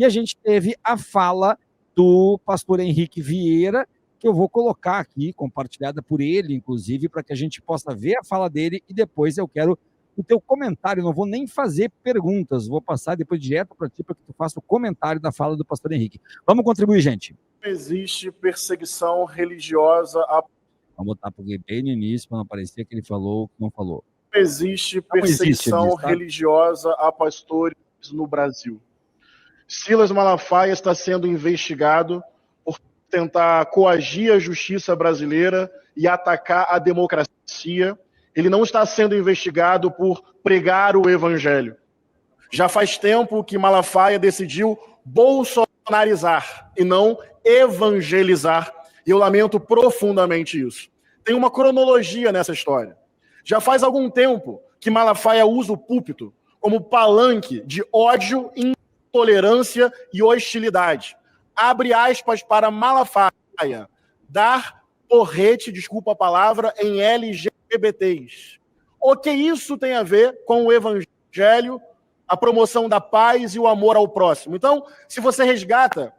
E a gente teve a fala do pastor Henrique Vieira, que eu vou colocar aqui, compartilhada por ele, inclusive, para que a gente possa ver a fala dele e depois eu quero o teu comentário. Não vou nem fazer perguntas, vou passar depois direto para ti, para que tu faça o comentário da fala do pastor Henrique. Vamos contribuir, gente. Existe perseguição religiosa a... Vamos botar porque bem no início, para não parecer que ele falou que não falou. Existe perseguição religiosa a pastores no Brasil. Silas Malafaia está sendo investigado por tentar coagir a justiça brasileira e atacar a democracia. Ele não está sendo investigado por pregar o evangelho. Já faz tempo que Malafaia decidiu bolsonarizar e não evangelizar. E eu lamento profundamente isso. Tem uma cronologia nessa história. Já faz algum tempo que Malafaia usa o púlpito como palanque de ódio, intolerância e hostilidade. Abre aspas para Malafaia, dar porrete, desculpa a palavra, em LGBTs. O que isso tem a ver com o evangelho, a promoção da paz e o amor ao próximo? Então, se você resgata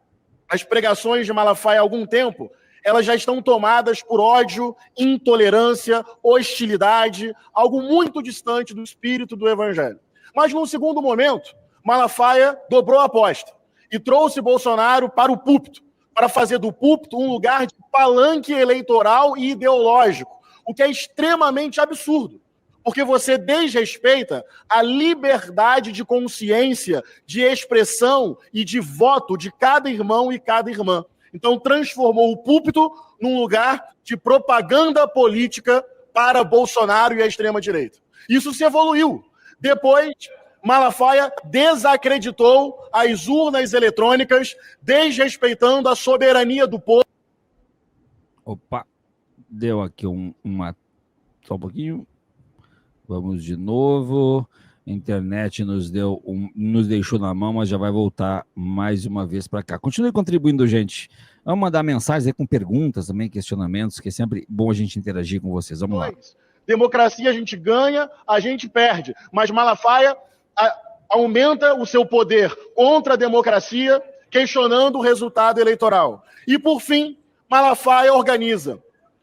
as pregações de Malafaia há algum tempo, elas já estão tomadas por ódio, intolerância, hostilidade, algo muito distante do espírito do evangelho. Mas, num segundo momento, Malafaia dobrou a aposta e trouxe Bolsonaro para o púlpito, para fazer do púlpito um lugar de palanque eleitoral e ideológico, o que é extremamente absurdo, porque você desrespeita a liberdade de consciência, de expressão e de voto de cada irmão e cada irmã. Então, transformou o púlpito num lugar de propaganda política para Bolsonaro e a extrema-direita. Isso se evoluiu. Depois, Malafaia desacreditou as urnas eletrônicas, desrespeitando a soberania do povo. Opa, deu aqui uma... Só um pouquinho. Vamos de novo. A internet nos deixou na mão, mas já vai voltar mais uma vez para cá. Continue contribuindo, gente. Vamos mandar mensagens aí com perguntas também, questionamentos, que é sempre bom a gente interagir com vocês. Vamos lá. Democracia a gente ganha, a gente perde. Mas Malafaia aumenta o seu poder contra a democracia, questionando o resultado eleitoral. E, por fim, Malafaia organiza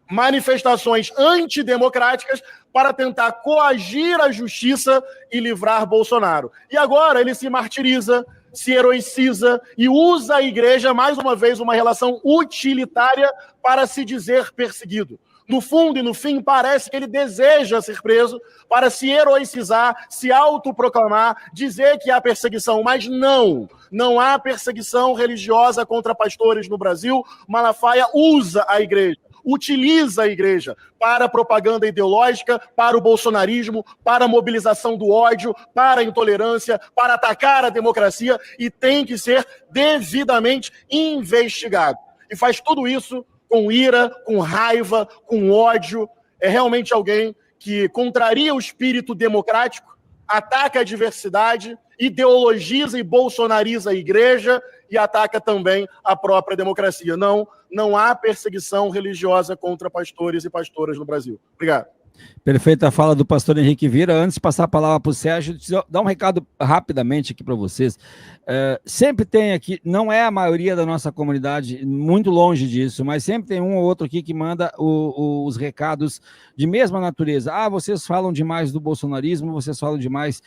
manifestações antidemocráticas para tentar coagir a justiça e livrar Bolsonaro. E agora ele se martiriza, se heroiciza e usa a igreja, mais uma vez, uma relação utilitária para se dizer perseguido. No fundo e no fim, parece que ele deseja ser preso para se heroicizar, se autoproclamar, dizer que há perseguição. Mas não há perseguição religiosa contra pastores no Brasil. Malafaia usa a igreja, utiliza a igreja para a propaganda ideológica, para o bolsonarismo, para a mobilização do ódio, para a intolerância, para atacar a democracia e tem que ser devidamente investigado. E faz tudo isso com ira, com raiva, com ódio. É realmente alguém que contraria o espírito democrático, ataca a diversidade, ideologiza e bolsonariza a igreja e ataca também a própria democracia. Não há perseguição religiosa contra pastores e pastoras no Brasil. Obrigado. Perfeita fala do pastor Henrique Vieira. Antes de passar a palavra para o Sérgio, dar um recado rapidamente aqui para vocês. Sempre tem aqui, não é a maioria da nossa comunidade, muito longe disso, mas sempre tem um ou outro aqui que manda os recados de mesma natureza. Vocês falam demais do bolsonarismo, vocês falam demais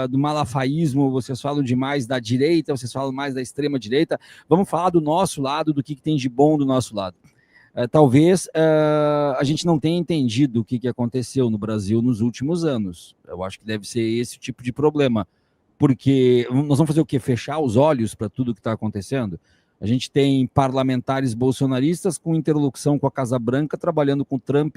do malafaísmo, vocês falam demais da direita, vocês falam mais da extrema direita. Vamos falar do nosso lado, do que tem de bom do nosso lado. Talvez a gente não tenha entendido o que aconteceu no Brasil nos últimos anos. Eu acho que deve ser esse tipo de problema, porque nós vamos fazer o quê? Fechar os olhos para tudo que está acontecendo? A gente tem parlamentares bolsonaristas com interlocução com a Casa Branca, trabalhando com Trump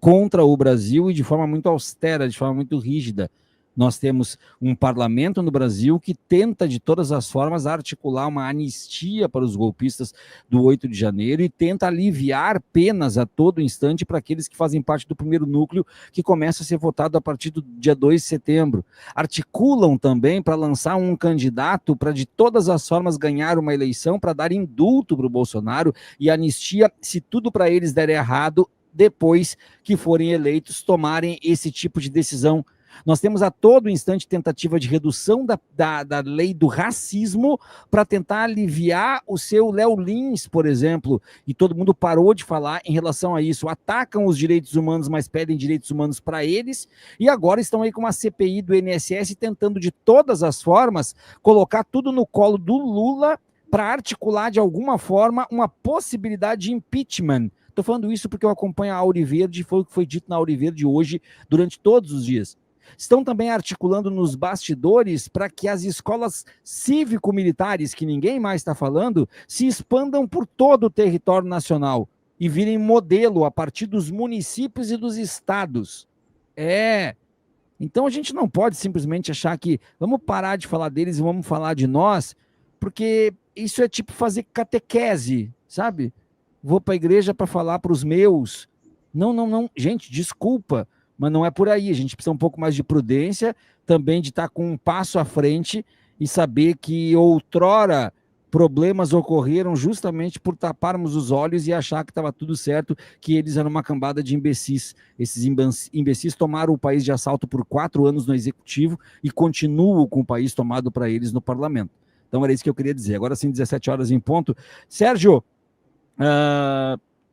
contra o Brasil e de forma muito austera, de forma muito rígida. Nós temos um parlamento no Brasil que tenta, de todas as formas, articular uma anistia para os golpistas do 8 de janeiro e tenta aliviar penas a todo instante para aqueles que fazem parte do primeiro núcleo que começa a ser votado a partir do dia 2 de setembro. Articulam também para lançar um candidato para, de todas as formas, ganhar uma eleição, para dar indulto para o Bolsonaro e anistia, se tudo para eles der errado, depois que forem eleitos, tomarem esse tipo de decisão. Nós temos a todo instante tentativa de redução da lei do racismo para tentar aliviar o seu Léo Lins, por exemplo, e todo mundo parou de falar em relação a isso. Atacam os direitos humanos, mas pedem direitos humanos para eles, e agora estão aí com uma CPI do INSS tentando de todas as formas colocar tudo no colo do Lula para articular de alguma forma uma possibilidade de impeachment. Estou falando isso porque eu acompanho a Auriverde, foi o que foi dito na Auriverde hoje durante todos os dias. Estão também articulando nos bastidores para que as escolas cívico-militares, que ninguém mais está falando, se expandam por todo o território nacional e virem modelo a partir dos municípios e dos estados. Então a gente não pode simplesmente achar que vamos parar de falar deles e vamos falar de nós, porque isso é tipo fazer catequese, sabe? Vou para a igreja para falar para os meus. Não. Gente, desculpa, mas não é por aí. A gente precisa um pouco mais de prudência, também de estar com um passo à frente e saber que outrora problemas ocorreram justamente por taparmos os olhos e achar que estava tudo certo, que eles eram uma cambada de imbecis. Esses imbecis tomaram o país de assalto por 4 anos no executivo e continuam com o país tomado para eles no parlamento. Então era isso que eu queria dizer. Agora sim, 17 horas em ponto. Sérgio,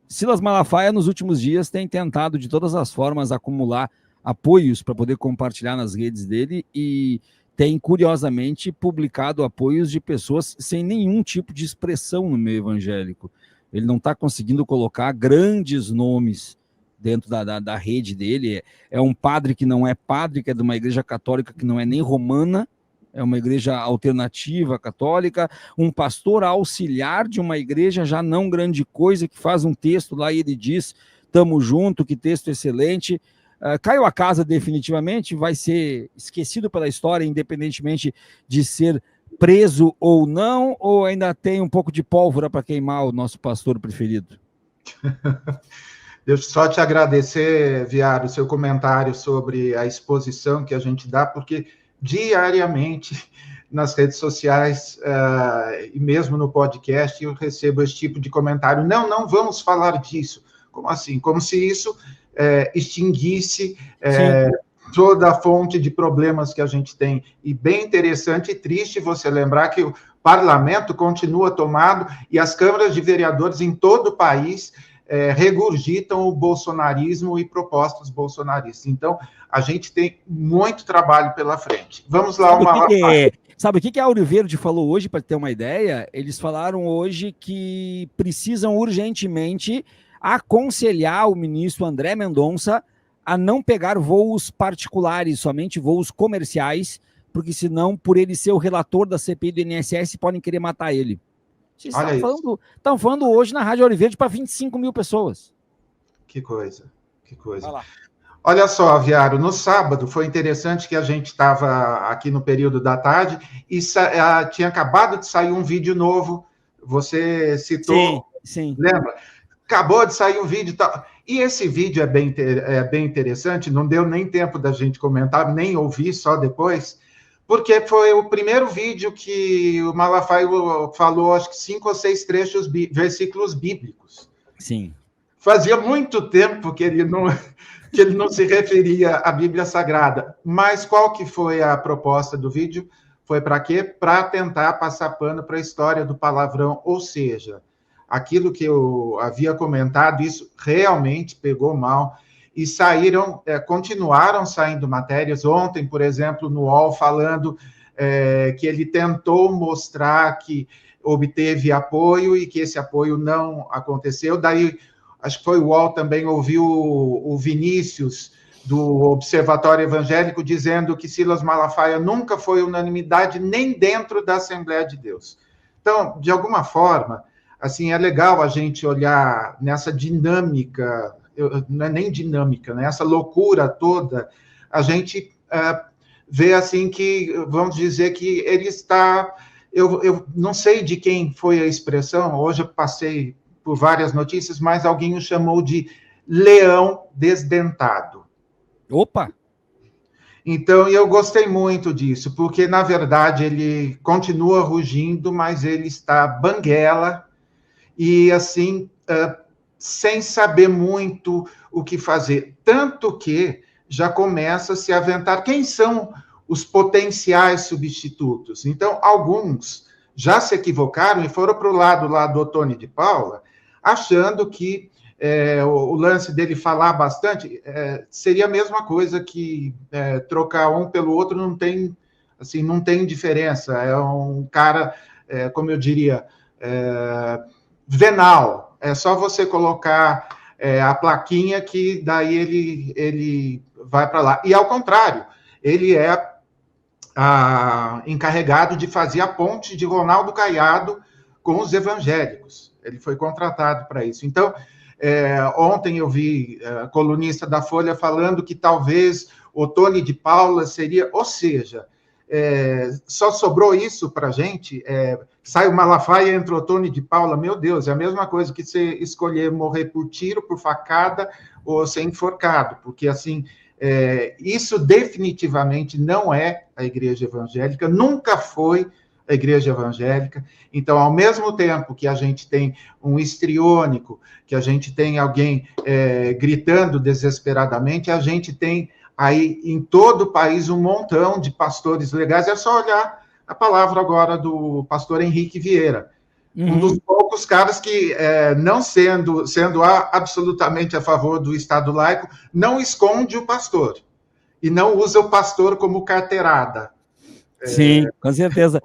Silas Malafaia nos últimos dias tem tentado de todas as formas acumular apoios para poder compartilhar nas redes dele e tem, curiosamente, publicado apoios de pessoas sem nenhum tipo de expressão no meio evangélico. Ele não está conseguindo colocar grandes nomes dentro da rede dele. É um padre que não é padre, que é de uma igreja católica que não é nem romana, é uma igreja alternativa católica, um pastor auxiliar de uma igreja já não grande coisa, que faz um texto lá e ele diz, tamo junto, que texto excelente. Caiu a casa definitivamente, vai ser esquecido pela história, independentemente de ser preso ou não, ou ainda tem um pouco de pólvora para queimar o nosso pastor preferido? Deixa eu só te agradecer, Viário, o seu comentário sobre a exposição que a gente dá, porque diariamente nas redes sociais e mesmo no podcast eu recebo esse tipo de comentário. Não vamos falar disso. Como assim? Como se isso extinguisse toda a fonte de problemas que a gente tem. E bem interessante e triste você lembrar que o parlamento continua tomado e as câmaras de vereadores em todo o país regurgitam o bolsonarismo e propostas bolsonaristas. Então, a gente tem muito trabalho pela frente. Vamos lá. Sabe o que a Auriverde falou hoje, para ter uma ideia? Eles falaram hoje que precisam urgentemente aconselhar o ministro André Mendonça a não pegar voos particulares, somente voos comerciais, porque senão, por ele ser o relator da CPI do INSS, podem querer matar ele. Vocês estão falando hoje na Rádio Auriverde para 25 mil pessoas. Que coisa. Vai lá. Olha só, Viário, no sábado foi interessante que a gente estava aqui no período da tarde e tinha acabado de sair um vídeo novo, você citou, sim. Lembra? Acabou de sair um vídeo e tal. E esse vídeo é bem interessante, não deu nem tempo da gente comentar, nem ouvir, só depois, porque foi o primeiro vídeo que o Malafaia falou, acho que 5 ou 6 versículos bíblicos. Sim. Fazia muito tempo que ele não se referia à Bíblia Sagrada. Mas qual que foi a proposta do vídeo? Foi para quê? Para tentar passar pano para a história do palavrão, ou seja, aquilo que eu havia comentado, isso realmente pegou mal. E continuaram saindo matérias. Ontem, por exemplo, no UOL, falando que ele tentou mostrar que obteve apoio e que esse apoio não aconteceu. Daí, acho que foi o UOL também ouviu o Vinícius, do Observatório Evangélico, dizendo que Silas Malafaia nunca foi unanimidade nem dentro da Assembleia de Deus. Então, de alguma forma, assim, é legal a gente olhar nessa dinâmica, não é nem dinâmica, né? Essa loucura toda, a gente vê assim que, vamos dizer que ele está... Eu não sei de quem foi a expressão, hoje eu passei por várias notícias, mas alguém o chamou de leão desdentado. Opa! Então, eu gostei muito disso, porque, na verdade, ele continua rugindo, mas ele está banguela e, assim, sem saber muito o que fazer. Tanto que já começa a se aventar quem são os potenciais substitutos. Então, alguns já se equivocaram e foram para o lado lá do Ottoni de Paula, achando que o lance dele falar bastante seria a mesma coisa que trocar um pelo outro, não tem diferença. É um cara, como eu diria, venal. É só você colocar a plaquinha que daí ele vai para lá. E ao contrário, ele é encarregado de fazer a ponte de Ronaldo Caiado com os evangélicos. Ele foi contratado para isso. Então, ontem eu vi a colunista da Folha falando que talvez o Ottoni de Paula seria, ou seja, só sobrou isso para a gente, sai o Malafaia, entra o Ottoni de Paula, meu Deus, é a mesma coisa que você escolher morrer por tiro, por facada, ou ser enforcado, porque assim, isso definitivamente não é a igreja evangélica, nunca foi a igreja evangélica. Então, ao mesmo tempo que a gente tem um histriônico, que a gente tem alguém gritando desesperadamente, a gente tem aí em todo o país um montão de pastores legais. É só olhar a palavra agora do pastor Henrique Vieira, um dos poucos caras que, não sendo absolutamente a favor do Estado laico, não esconde o pastor e não usa o pastor como carteirada. Sim, com certeza.